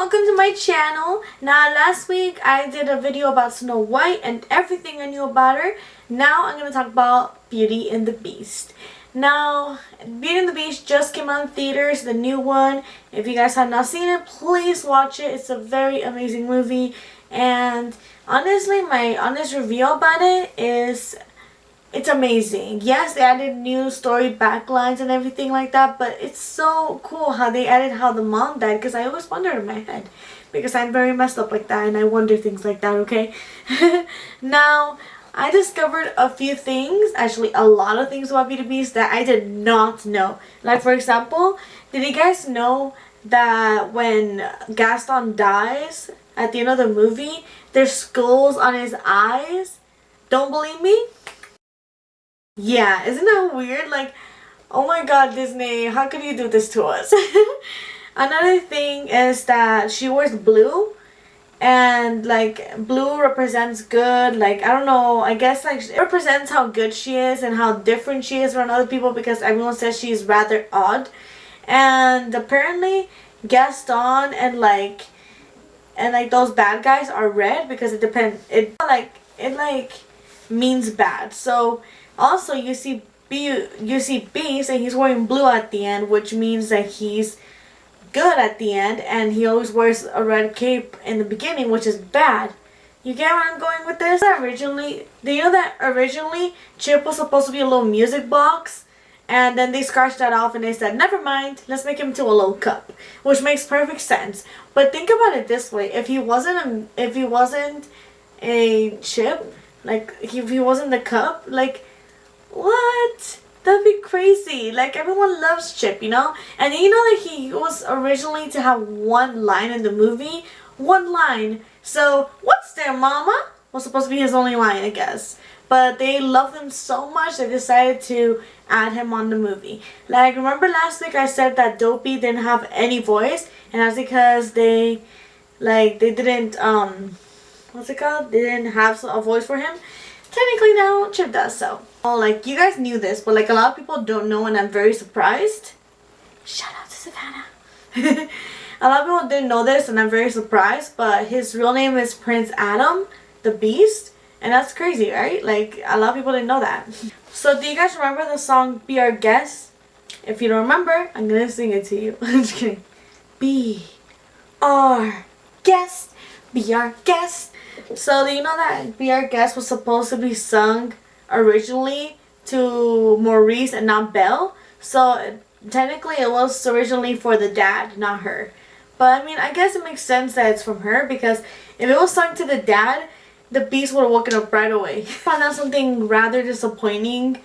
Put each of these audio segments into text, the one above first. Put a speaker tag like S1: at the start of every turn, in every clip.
S1: welcome to my channel. Now last week I did a video about Snow White and everything I knew about her. Now I'm going to talk about Beauty and the Beast. Now Beauty and the Beast just came out in theaters, the new one. If you guys have not seen it, please watch it. It's a very amazing movie, and honestly my honest review about it is it's amazing. Yes, they added new story backlines and everything like that, but it's so cool how they added how the mom died, because I always wondered in my head, because I'm very messed up like that and I wonder things like that, okay? Now, I discovered a few things, actually a lot of things about Beauty Beast that I did not know. Like, for example, did you guys know that when Gaston dies at the end of the movie, there's skulls on his eyes? Don't believe me? Yeah, isn't that weird? Like, oh my god, Disney, how could you do this to us? Another thing is that she wears blue, and like blue represents good. Like, I don't know, I guess like it represents how good she is and how different she is from other people, because everyone says she's rather odd. And apparently Gaston and like those bad guys are red because it depends. It means bad. So also you see Beast and he's wearing blue at the end, which means that he's good at the end, and he always wears a red cape in the beginning, which is bad. You get where I'm going with this? Do you know that originally Chip was supposed to be a little music box, and then they scratched that off and they said, never mind, let's make him into a little cup, which makes perfect sense. But think about it this way: if he wasn't a Chip, like if he wasn't the cup, like, what? That'd be crazy. Like, everyone loves Chip, you know? And you know that he was originally to have one line in the movie? One line. So, what's there, mama? Was supposed to be his only line, I guess. But they loved him so much they decided to add him on the movie. Like, remember last week I said that Dopey didn't have any voice? And that's because they didn't, what's it called? They didn't have a voice for him. Technically now Chip does, so. Well, like, you guys knew this, but like a lot of people don't know, and I'm very surprised. Shout out to Savannah. A lot of people didn't know this, and I'm very surprised, but his real name is Prince Adam, the Beast, and that's crazy, right? Like, a lot of people didn't know that. So, do you guys remember the song Be Our Guest? If you don't remember, I'm gonna sing it to you. I'm just kidding. Be our guest. Be our guest. So, do you know that Be Our Guest was supposed to be sung originally to Maurice and not Belle? So, technically it was originally for the dad, not her. But, I mean, I guess it makes sense that it's from her, because if it was sung to the dad, the Beast would have woken up right away. I found out something rather disappointing.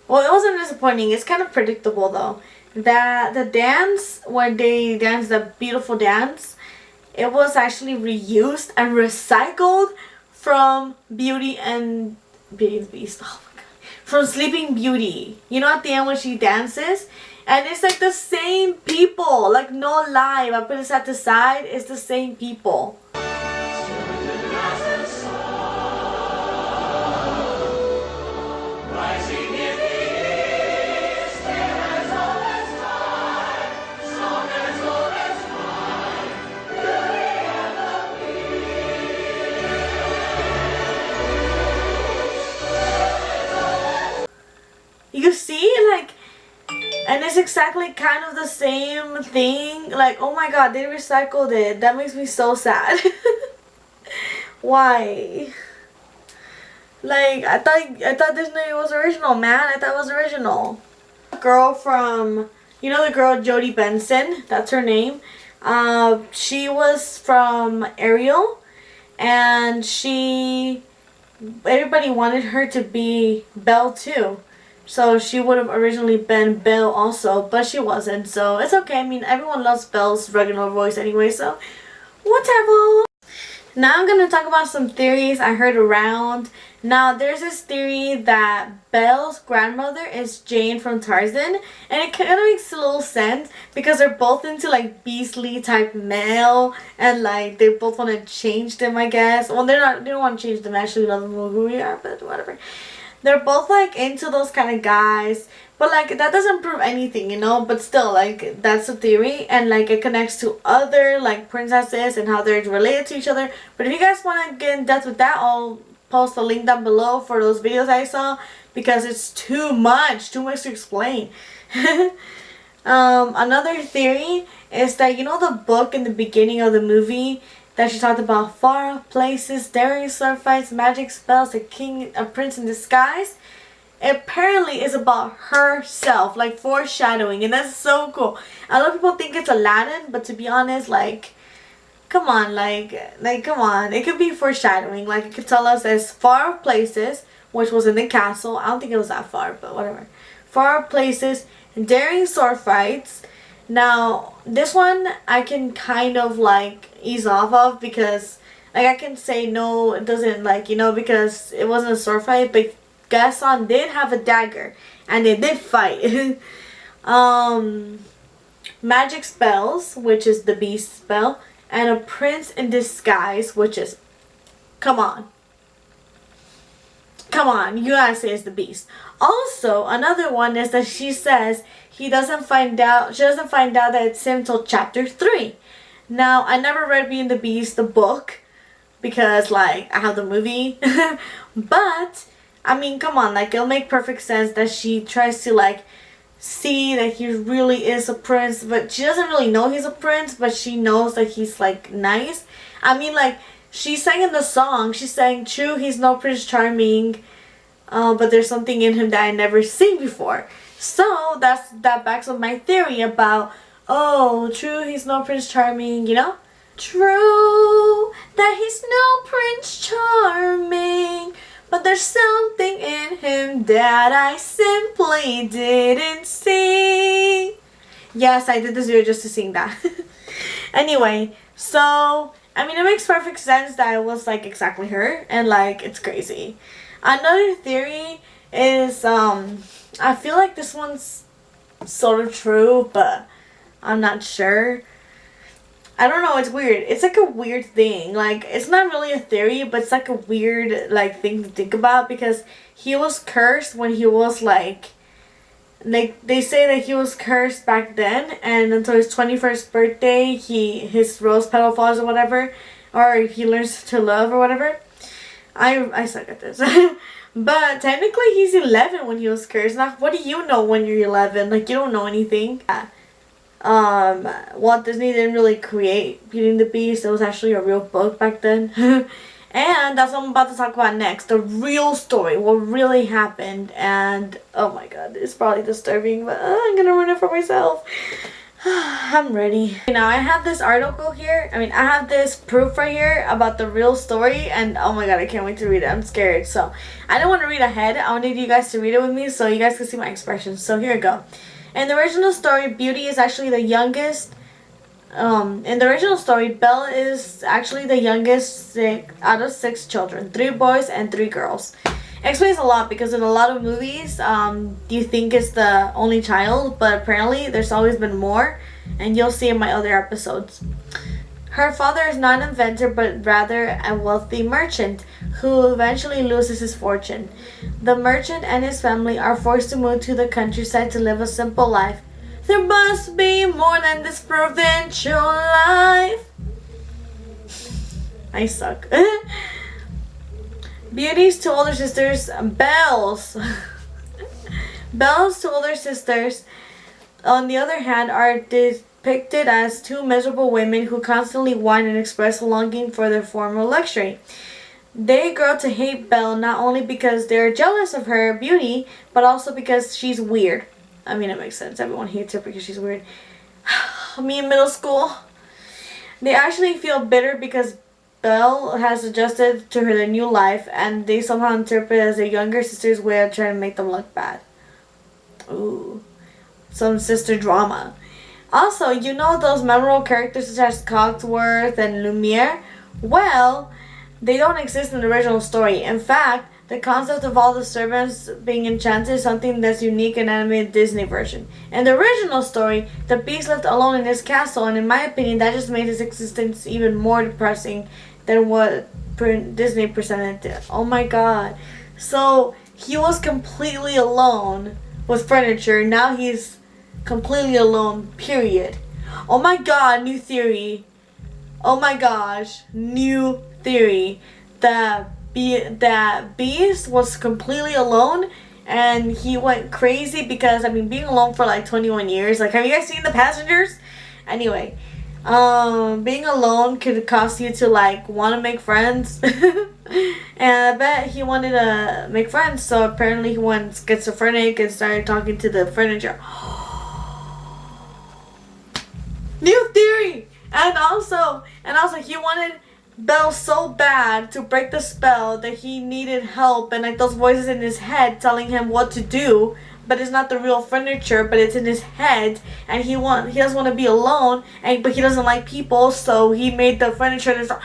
S1: Well, it wasn't disappointing. It's kind of predictable, though. That the dance, when they danced the beautiful dance, it was actually reused and recycled from Beauty and the Beast. Oh my god. From Sleeping Beauty. You know, at the end when she dances? And it's like the same people. Like, no lie. If I put this at the side, it's the same people. You see, like, and it's exactly kind of the same thing. Like, oh my god, they recycled it. That makes me so sad. Why? Like, I thought Disney was original, man. I thought it was original. The girl from, you know the girl Jodie Benson? That's her name. She was from Ariel, and everybody wanted her to be Belle too. So she would have originally been Belle also, but she wasn't, so it's okay. I mean, everyone loves Belle's regular voice anyway, so whatever. Now I'm going to talk about some theories I heard around. Now, there's this theory that Belle's grandmother is Jane from Tarzan, and it kind of makes a little sense because they're both into like beastly type male, and like they both want to change them, I guess. Well, they don't want to change them, actually love them who we are, but whatever. They're both like into those kind of guys. But like that doesn't prove anything, you know. But still, like that's a theory, and like it connects to other like princesses and how they're related to each other. But if you guys want to get in depth with that, I'll post a link down below for those videos I saw, because it's too much to explain. Another theory is that, you know, the book in the beginning of the movie that she talked about far off places, daring sword fights, magic spells, a prince in disguise. It apparently is about herself, like foreshadowing, and that's so cool. A lot of people think it's Aladdin, but to be honest, like, come on, like come on. It could be foreshadowing. Like, it could tell us as far off places, which was in the castle. I don't think it was that far, but whatever. Far off places, daring sword fights. Now, this one I can kind of like ease off of, because like I can say no, it doesn't, like, you know, because it wasn't a sword fight, but Gaston did have a dagger and they did fight. Magic spells, which is the beast spell, and a prince in disguise, which is, come on, you gotta say it's the beast. Also, another one is that she says she doesn't find out that it's him till chapter 3. Now, I never read Beauty and the Beast, the book, because like I have the movie. But I mean, come on, like it'll make perfect sense that she tries to like see that he really is a prince, but she doesn't really know he's a prince, but she knows that he's like nice. I mean, like she sang in the song, she sang, "True, he's no Prince Charming, but there's something in him that I never seen before." So that backs up my theory about, oh, true, he's no Prince Charming, you know? True that he's no Prince Charming, but there's something in him that I simply didn't see. Yes, I did this video just to sing that. Anyway, so, I mean, it makes perfect sense that it was like exactly her, and like, it's crazy. Another theory is, I feel like this one's sort of true, but I'm not sure. I don't know, it's weird. It's like a weird thing. Like, it's not really a theory, but it's like a weird like thing to think about, because he was cursed when he was like they say that he was cursed back then, and until his 21st birthday his rose petal falls or whatever, or he learns to love or whatever. I suck at this. But technically he's 11 when he was cursed. Now, what do you know when you're 11? Like, you don't know anything. Walt Disney didn't really create Beauty and the Beast. It was actually a real book back then. And that's what I'm about to talk about next. The real story, what really happened. And, oh my god, it's probably disturbing, but I'm gonna ruin it for myself. I'm ready. Now, I have this article here. I have this proof right here about the real story, and oh my god, I can't wait to read it. I'm scared. So, I don't want to read ahead. I wanted you guys to read it with me so you guys can see my expressions. So, here we go. In the original story, Beauty is actually the youngest. In the original story, Belle is actually the youngest out of 6 children. 3 boys and 3 girls. It explains a lot, because in a lot of movies, you think it's the only child, but apparently there's always been more, and you'll see in my other episodes. Her father is not an inventor, but rather a wealthy merchant who eventually loses his fortune. The merchant and his family are forced to move to the countryside to live a simple life. There must be more than this provincial life. I suck. Beauty's 2 older sisters, Belle's 2 older sisters, on the other hand, are depicted as 2 miserable women who constantly whine and express a longing for their former luxury. They grow to hate Belle not only because they're jealous of her beauty, but also because she's weird. I mean, it makes sense. Everyone hates her because she's weird. Me in middle school. They actually feel bitter because Belle has adjusted to her new life, and they somehow interpret it as their younger sister's way of trying to make them look bad. Ooh. Some sister drama. Also, you know those memorable characters such as Cogsworth and Lumiere? Well, they don't exist in the original story. In fact, the concept of all the servants being enchanted is something that's unique in animated Disney version. In the original story, the Beast lived alone in his castle, and in my opinion, that just made his existence even more depressing than what Disney presented it. Oh my god. So, he was completely alone with furniture. Now he's completely alone, period. Oh my god, new theory. Oh my gosh, new theory. That Beast was completely alone and he went crazy because, I mean, being alone for like 21 years. Like, have you guys seen The Passengers? Anyway, being alone could cause you to like want to make friends. And I bet he wanted to make friends, so apparently he went schizophrenic and started talking to the furniture. New theory! And also he wanted Belle so bad to break the spell that he needed help, and like those voices in his head telling him what to do, but it's not the real furniture, but it's in his head, and he doesn't want to be alone, but he doesn't like people, so he made the furniture and start.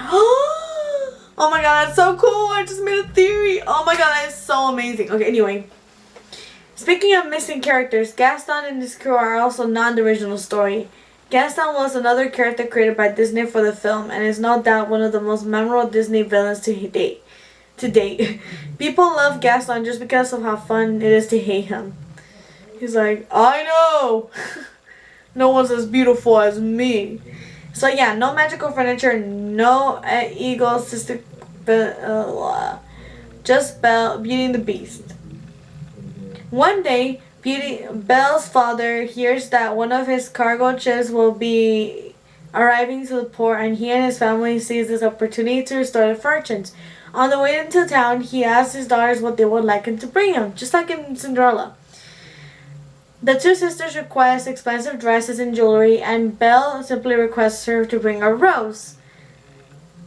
S1: Oh my god, that's so cool! I just made a theory. Oh my god, that is so amazing. Okay, anyway. Speaking of missing characters, Gaston and his crew are also not the original story. Gaston was another character created by Disney for the film and is no doubt one of the most memorable Disney villains to date. People love Gaston just because of how fun it is to hate him. He's like, I know! No one's as beautiful as me. So yeah, no magical furniture, no egoistic, just Beauty and the Beast. One day, Belle's father hears that one of his cargo ships will be arriving to the port, and he and his family seize this opportunity to restore their fortunes. On the way into town, he asks his daughters what they would like him to bring him, just like in Cinderella. The two sisters request expensive dresses and jewelry, and Belle simply requests her to bring a rose.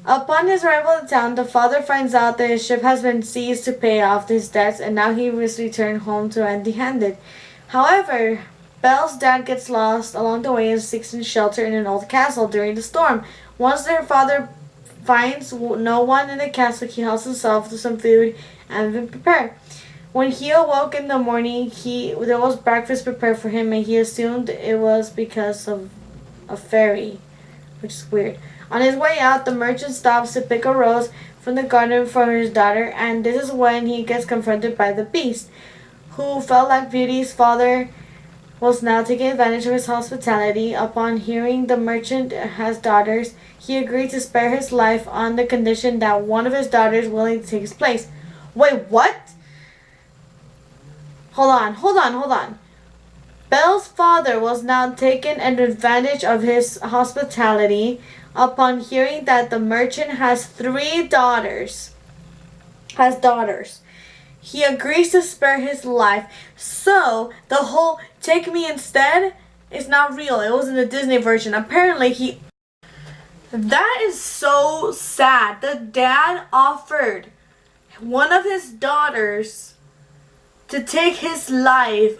S1: Upon his arrival to town, the father finds out that his ship has been seized to pay off his debts, and now he must return home to empty-handed. However, Belle's dad gets lost along the way and seeks shelter in an old castle during the storm. Once their father finds no one in the castle, he helps himself to some food and been prepared. When he awoke in the morning, there was breakfast prepared for him, and he assumed it was because of a fairy, which is weird. On his way out, the merchant stops to pick a rose from the garden for his daughter, and this is when he gets confronted by the Beast, who felt like Beauty's father was now taking advantage of his hospitality. Upon hearing the merchant has daughters, he agreed to spare his life on the condition that one of his daughters willing to take his place. Wait, what? Hold on. Belle's father was now taking advantage of his hospitality upon hearing that the merchant has daughters. He agrees to spare his life. So the whole take me instead is not real. It was in the Disney version. Apparently that is so sad. The dad offered one of his daughters to take his life.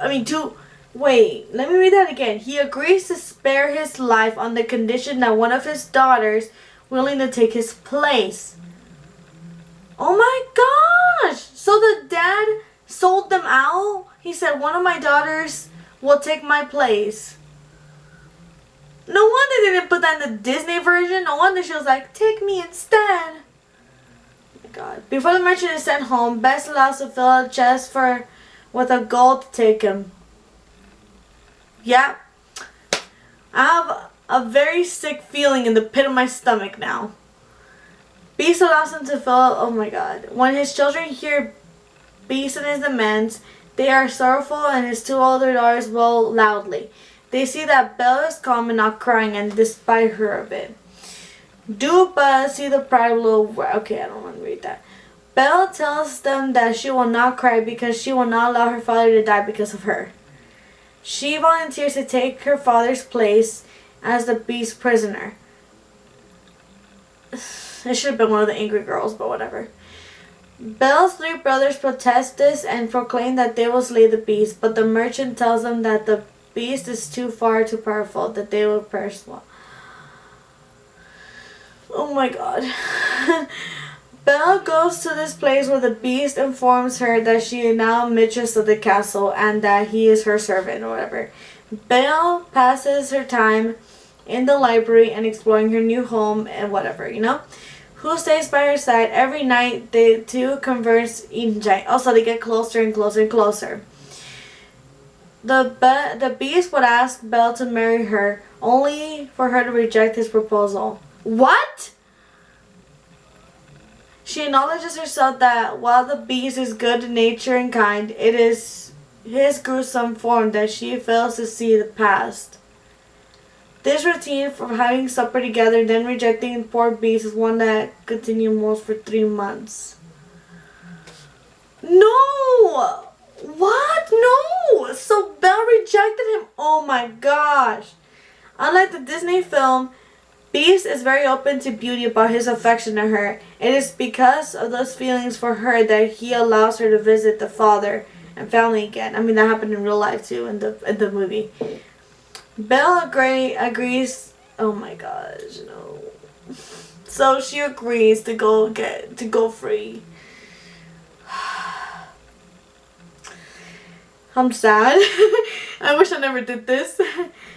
S1: Wait, let me read that again. He agrees to spare his life on the condition that one of his daughters willing to take his place. Oh my gosh! So the dad sold them out? He said one of my daughters will take my place. No wonder they didn't put that in the Disney version. No wonder she was like, take me instead. Oh my god. Before the merchant is sent home, Bess allows to fill a chest with a gold to take him. Yeah, I have a very sick feeling in the pit of my stomach now. Beast allows him to fill. Oh my god. When his children hear Beast and his demands, they are sorrowful, and his two older daughters wail loudly. They see that Belle is calm and not crying, and despite her of it. Do but see the pride of little. Okay, I don't want to read that. Belle tells them that she will not cry because she will not allow her father to die because of her. She volunteers to take her father's place as the Beast's prisoner. It should have been one of the angry girls, but whatever. Belle's three brothers protest this and proclaim that they will slay the Beast, but the merchant tells them that the Beast is too powerful, that they will perish. Oh my god. Belle goes to this place where the Beast informs her that she is now mistress of the castle and that he is her servant or whatever. Belle passes her time in the library and exploring her new home and whatever, Who stays by her side every night. The two converse in giant. Also, they get closer and closer and closer. The Beast would ask Belle to marry her, only for her to reject his proposal. What? She acknowledges herself that while the Beast is good in nature and kind, it is his gruesome form that she fails to see the past. This routine for having supper together, then rejecting poor Beast, is one that continued most for 3 months. No! What? No! So Belle rejected him. Oh my gosh. Unlike the Disney film, Beast is very open to Beauty about his affection to her. It is because of those feelings for her that he allows her to visit the father and family again. I mean, that happened in real life too in the movie. Belle agrees. Oh my gosh, no. So she agrees to go free. I'm sad. I wish I never did this.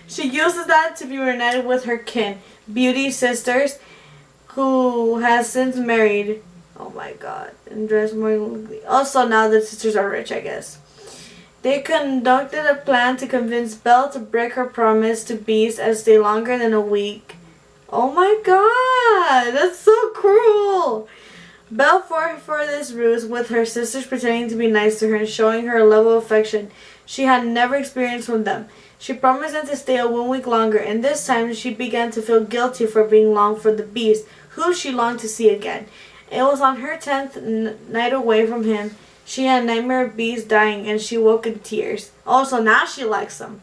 S1: She uses that to be reunited with her kin, Beauty's sisters, who has since married. Oh my god. And dressed more. Also, now the sisters are rich, I guess. They conducted a plan to convince Belle to break her promise to Beast and stay longer than a week. Oh my god. That's so cruel. Belle fought for this ruse, with her sisters pretending to be nice to her and showing her a level of affection she had never experienced from them. She promised them to stay 1 week longer, and this time she began to feel guilty for being long for the Beast, who she longed to see again. It was on her 10th night away from him. She had a nightmare of Beast dying, and she woke in tears. Also, now she likes him.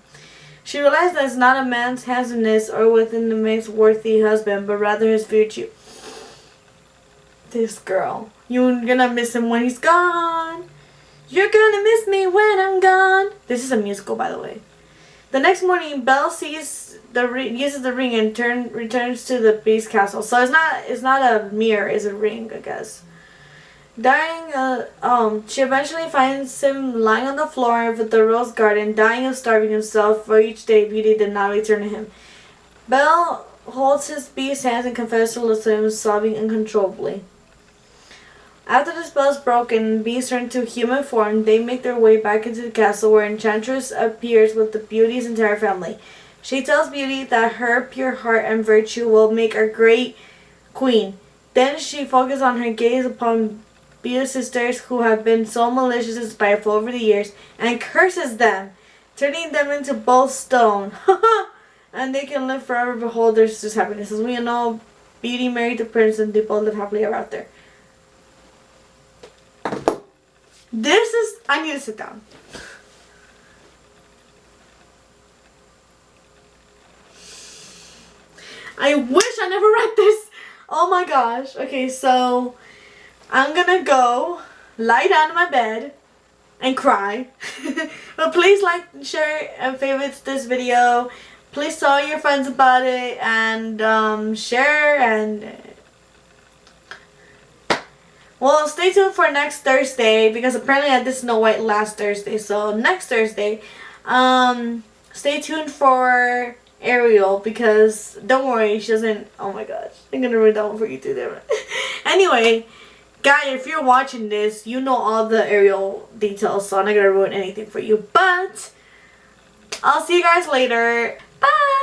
S1: She realized that it's not a man's handsomeness or within the makes worthy husband, but rather his virtue. This girl. You're gonna miss him when he's gone. You're gonna miss me when I'm gone. This is a musical, by the way. The next morning, Belle uses the ring and returns to the Beast castle. So it's not a mirror, it's a ring, I guess. She eventually finds him lying on the floor of the rose garden, dying of starving himself. For each day, Beauty did not return to him. Belle holds his Beast's hands and confesses to him, sobbing uncontrollably. After the spell is broken and Beast return to human form, they make their way back into the castle, where Enchantress appears with the Beauty's entire family. She tells Beauty that her pure heart and virtue will make her great queen. Then she focuses on her gaze upon Beauty's sisters, who have been so malicious and spiteful over the years, and curses them, turning them into both stone. And they can live forever, behold their sister's happiness. As we know, Beauty married the prince and they both live happily ever after. I need to sit down. I wish I never read this. Oh my gosh. Okay, so I'm gonna go lie down in my bed and cry. But please like, share, and favorite this video. Please tell your friends about it and share and... Well, stay tuned for next Thursday, because apparently I did Snow White last Thursday. So next Thursday, stay tuned for Ariel, because don't worry, she doesn't. Oh my gosh, I'm gonna read that one for you too. Anyway, guys, if you're watching this, you know all the Ariel details, so I'm not gonna ruin anything for you. But I'll see you guys later. Bye.